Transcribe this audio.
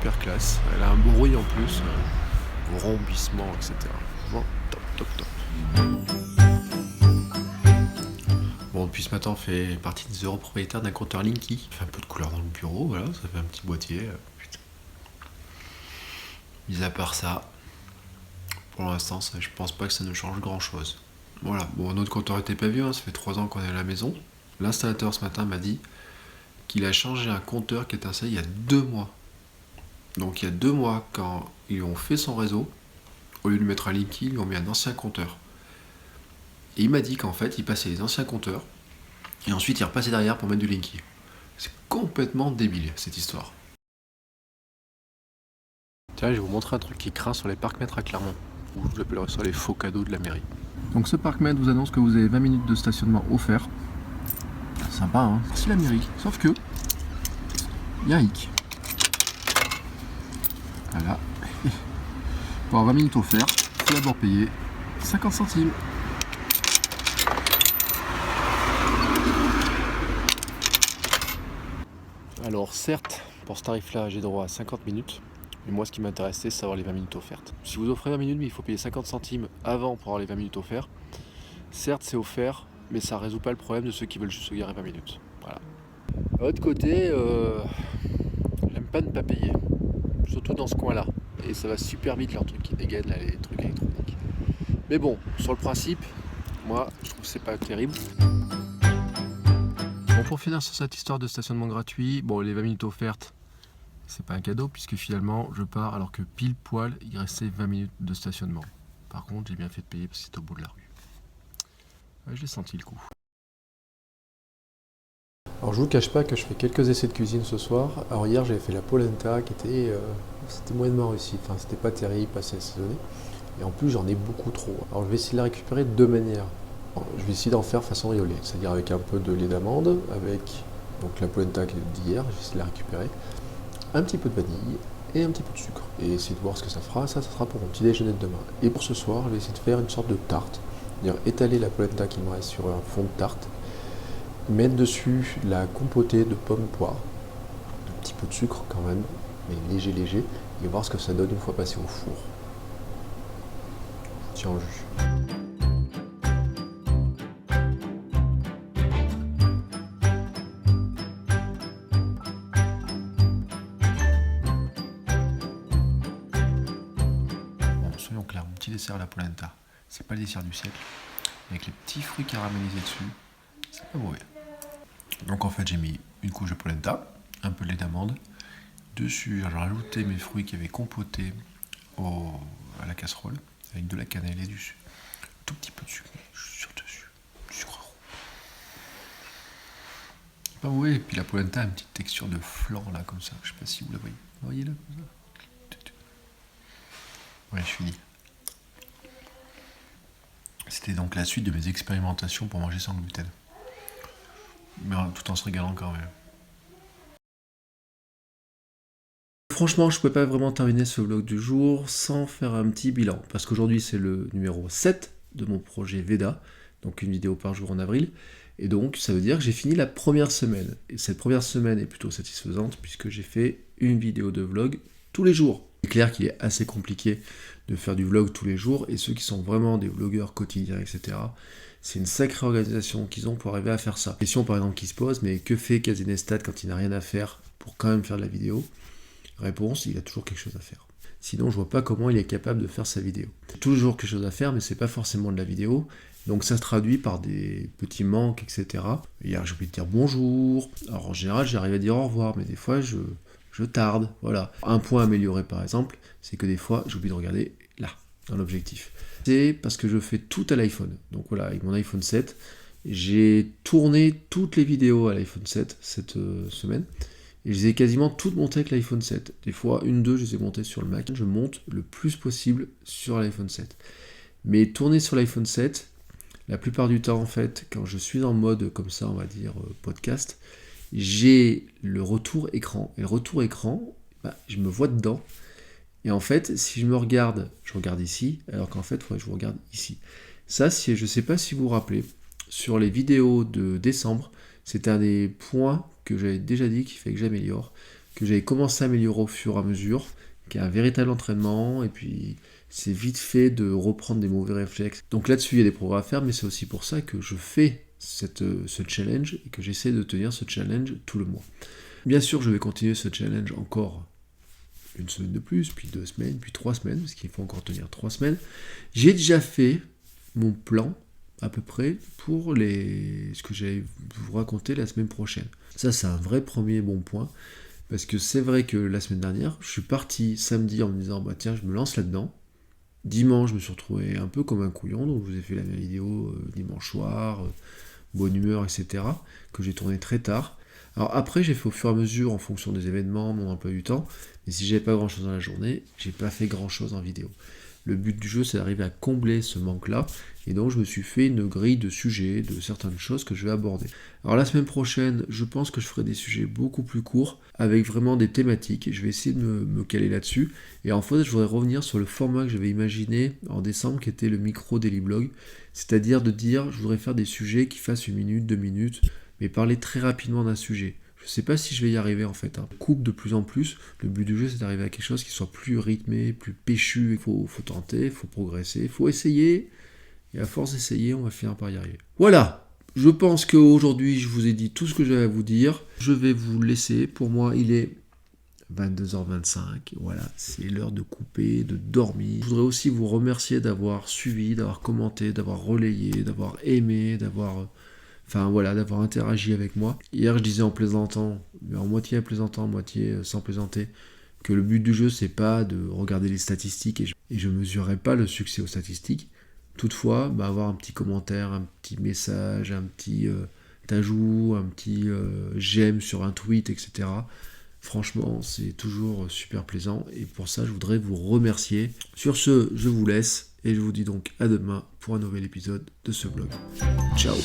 super classe. Elle a un bruit en plus, rembissement, etc. Bon, top. Bon, depuis ce matin, on fait partie des heureux propriétaires d'un compteur Linky. Ça fait un peu de couleur dans le bureau, voilà, ça fait un petit boîtier. Putain. Mis à part ça, pour l'instant, je pense pas que ça ne change grand chose. Voilà, bon, notre compteur était pas vieux, ça fait 3 ans qu'on est à la maison. L'installateur ce matin m'a dit qu'il a changé un compteur qui était installé il y a 2 mois. Donc il y a 2 mois, quand ils ont fait son réseau, au lieu de mettre un Linky, ils lui ont mis un ancien compteur. Et il m'a dit qu'en fait, il passait les anciens compteurs, et ensuite il repassait derrière pour mettre du Linky. C'est complètement débile, cette histoire. Tiens, je vais vous montrer un truc qui craint sur les parcs-mètres à Clermont, ou je l'appellerais ça les faux cadeaux de la mairie. Donc ce parc-mètre vous annonce que vous avez 20 minutes de stationnement offert. Sympa, hein. C'est la mairie. Sauf que, il y a un hic. Voilà. Pour avoir 20 minutes offertes, il faut d'abord payer 50 centimes. Alors certes, pour ce tarif-là, j'ai droit à 50 minutes. Mais moi, ce qui m'intéresse, c'est savoir les 20 minutes offertes. Si vous offrez 20 minutes, mais il faut payer 50 centimes avant pour avoir les 20 minutes offertes, certes, c'est offert, mais ça ne résout pas le problème de ceux qui veulent juste se garer 20 minutes. Voilà. De l'autre côté, j'aime pas ne pas payer. Surtout dans ce coin-là. Et ça va super vite, leurs trucs qui dégainent, là, les trucs électroniques. Mais bon, sur le principe, moi, je trouve que c'est pas terrible. Bon, pour finir sur cette histoire de stationnement gratuit, bon, les 20 minutes offertes, c'est pas un cadeau puisque finalement je pars alors que pile poil il restait 20 minutes de stationnement. Par contre j'ai bien fait de payer parce que c'était au bout de la rue. Ouais, je l'ai senti le coup. Alors je vous cache pas que je fais quelques essais de cuisine ce soir. Alors hier j'avais fait la polenta qui était c'était moyennement réussi, enfin c'était pas terrible, pas assez assaisonné. Et en plus j'en ai beaucoup trop. Alors je vais essayer de la récupérer de 2 manières. Alors, je vais essayer d'en faire façon riolée, c'est-à-dire avec un peu de lait d'amande, avec donc la polenta d'hier, je vais essayer de la récupérer. Un petit peu de vanille et un petit peu de sucre. Et essayer de voir ce que ça fera. Ça sera pour mon petit déjeuner de demain. Et pour ce soir, je vais essayer de faire une sorte de tarte. C'est-à-dire étaler la polenta qui me reste sur un fond de tarte. Mettre dessus la compotée de pommes poires. Un petit peu de sucre quand même, mais léger. Et voir ce que ça donne une fois passé au four. Tiens au jus. Soyons clairs, mon petit dessert à la polenta, c'est pas le dessert du siècle. Avec les petits fruits caramélisés dessus, c'est pas mauvais. Donc en fait j'ai mis une couche de polenta, un peu de lait d'amande. Dessus j'ai rajouté mes fruits qui avaient compoté à la casserole, avec de la cannelle et du tout petit peu de sucre, dessus, du sucre roux. Pas mauvais, et puis la polenta a une petite texture de flan là comme ça, je sais pas si vous la voyez. Vous voyez là comme ça. Ouais, je finis. C'était donc la suite de mes expérimentations pour manger sans gluten. Mais tout en se régalant quand même. Franchement, je ne pouvais pas vraiment terminer ce vlog du jour sans faire un petit bilan. Parce qu'aujourd'hui, c'est le numéro 7 de mon projet Veda. Donc une vidéo par jour en avril. Et donc, ça veut dire que j'ai fini la première semaine. Et cette première semaine est plutôt satisfaisante puisque j'ai fait une vidéo de vlog tous les jours. C'est clair qu'il est assez compliqué de faire du vlog tous les jours. Et ceux qui sont vraiment des vlogueurs quotidiens, etc., c'est une sacrée organisation qu'ils ont pour arriver à faire ça. Question par exemple qui se pose, mais que fait Casinestat quand il n'a rien à faire pour quand même faire de la vidéo? Réponse, il a toujours quelque chose à faire. Sinon, je vois pas comment il est capable de faire sa vidéo. Il y a toujours quelque chose à faire, mais c'est pas forcément de la vidéo. Donc ça se traduit par des petits manques, etc. Hier, j'ai oublié de dire bonjour. Alors en général, j'arrive à dire au revoir, mais des fois, je tarde. Voilà. Un point amélioré, par exemple, c'est que des fois, j'oublie de regarder là, dans l'objectif. C'est parce que je fais tout à l'iPhone. Donc voilà, avec mon iPhone 7, j'ai tourné toutes les vidéos à l'iPhone 7 cette semaine. Et je les ai quasiment toutes montées avec l'iPhone 7. Des fois, je les ai montées sur le Mac. Je monte le plus possible sur l'iPhone 7. Mais tourner sur l'iPhone 7, la plupart du temps, en fait, quand je suis en mode, comme ça, on va dire, podcast, j'ai le retour écran. Et le retour écran, je me vois dedans. Et en fait, si je regarde ici, alors qu'en fait, je vous regarde ici. Ça, je ne sais pas si vous vous rappelez, sur les vidéos de décembre, c'est un des points que j'avais déjà dit qu'il fallait que j'améliore. que j'avais commencé à améliorer au fur et à mesure, qui est un véritable entraînement, et puis c'est vite fait de reprendre des mauvais réflexes. Donc là-dessus, il y a des progrès à faire, mais c'est aussi pour ça que je fais ce challenge, et que j'essaie de tenir ce challenge tout le mois. Bien sûr, je vais continuer ce challenge encore une semaine de plus, puis 2 semaines, puis 3 semaines, parce qu'il faut encore tenir 3 semaines. J'ai déjà fait mon plan, à peu près, pour ce que j'allais vous raconter la semaine prochaine. Ça, c'est un vrai premier bon point, parce que c'est vrai que la semaine dernière, je suis parti samedi en me disant, bah tiens, je me lance là-dedans. Dimanche, je me suis retrouvé un peu comme un couillon, donc je vous ai fait la vidéo dimanche soir, bonne humeur, etc., que j'ai tourné très tard. Alors après, j'ai fait au fur et à mesure, en fonction des événements, mon emploi du temps, mais si j'avais pas grand chose dans la journée, j'ai pas fait grand chose en vidéo. Le but du jeu, c'est d'arriver à combler ce manque-là, et donc je me suis fait une grille de sujets, de certaines choses que je vais aborder. Alors la semaine prochaine, je pense que je ferai des sujets beaucoup plus courts, avec vraiment des thématiques, et je vais essayer de me caler là-dessus. Et en fait, je voudrais revenir sur le format que j'avais imaginé en décembre, qui était le micro daily blog, c'est-à-dire de dire, je voudrais faire des sujets qui fassent 1 minute, 2 minutes, mais parler très rapidement d'un sujet. Je sais pas si je vais y arriver en fait. Coupe de plus en plus. Le but du jeu, c'est d'arriver à quelque chose qui soit plus rythmé, plus péchu. Il faut tenter, il faut progresser, il faut essayer. Et à force d'essayer, on va finir par y arriver. Voilà. Je pense qu'aujourd'hui, je vous ai dit tout ce que j'avais à vous dire. Je vais vous laisser. Pour moi, il est 22h25. Voilà, c'est l'heure de couper, de dormir. Je voudrais aussi vous remercier d'avoir suivi, d'avoir commenté, d'avoir relayé, d'avoir aimé, d'avoir interagi avec moi. Hier, je disais en plaisantant, mais en moitié plaisantant, moitié sans plaisanter, que le but du jeu, c'est pas de regarder les statistiques, et je mesurerai pas le succès aux statistiques. Toutefois, avoir un petit commentaire, un petit message, un petit ajout, un petit j'aime sur un tweet, etc. Franchement, c'est toujours super plaisant, et pour ça, je voudrais vous remercier. Sur ce, je vous laisse, et je vous dis donc à demain pour un nouvel épisode de ce blog. Ciao!